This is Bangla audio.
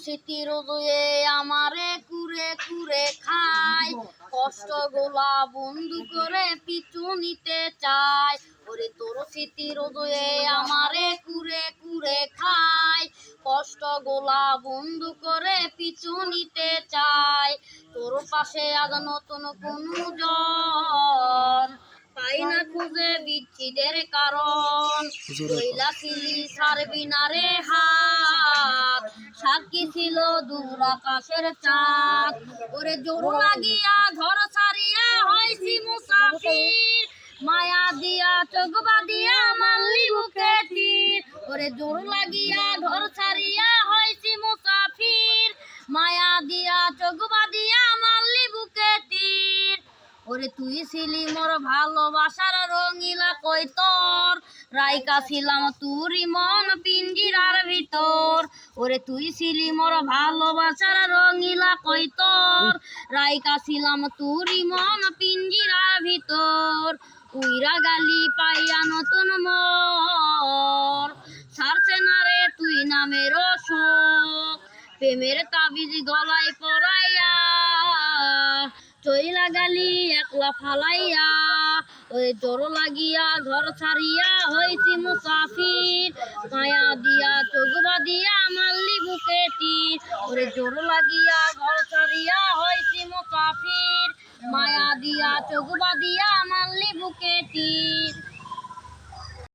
স্মৃতির দুয়ে আমারে কুরে কুরে খায়, কষ্ট গোলা বন্ধু করে পিছু নিতে চায়। ওরে তোর স্মৃতির দুয়ে আমারে কুরে কুরে খায়, কষ্ট গোলা বন্ধু করে পিছু নিতে চায়। তোর পাশে আজ নতুন কোন জন পাই না খুঁজে বিচ্ছিদের কারণ, কইলা ছিলি ছাড়বি না রে হাত, সাক্ষী ছিল দূর আকাশের চাঁদ। ওরে জোর লাগিয়া ঘর ছাড়িয়া হইছি মুসাফির, মায়া দিয়া চোখ বাঁধিয়া মারলি বুকে তীর। ওরে জোর লাগিয়া ঘর ছাড়িয়া হইছি মুসাফির, মায়া দিয়া চোখ বাঁধিয়া মারলি বুকে তীর। ওরে তুই ছিলি মোর ভালোবাসার রঙিলা কৈতর, রাইকা ছিলাম তুরি মন পিঞ্জিরার ভিতর। ওরে তুই ছিলি মোর ভালোবাসার রঙিলা কৈতর, রাইকা ছিলাম তুরি মন পিঞ্জিরার ভিতর। উইরা গালি পাইয়া নতুন মোর, ছাড়ছে না রে তুই নামের শোক, প্রেমের তাবিজ গলায় পরাইয়া চইলা গালি একলা ফালাইয়া। ওই জোর লাগিয়া ঘর ছাড়িয়া হইছি মুসাফির, মায়া দিয়া চোখ বাঁধিয়া মারলি বুকে তীর। ওরে জোর লাগিয়া ঘর ছাড়িয়া হইছি মুসাফির, মায়া দিয়া চোখ বাঁধিয়া মারলি বুকে তীর।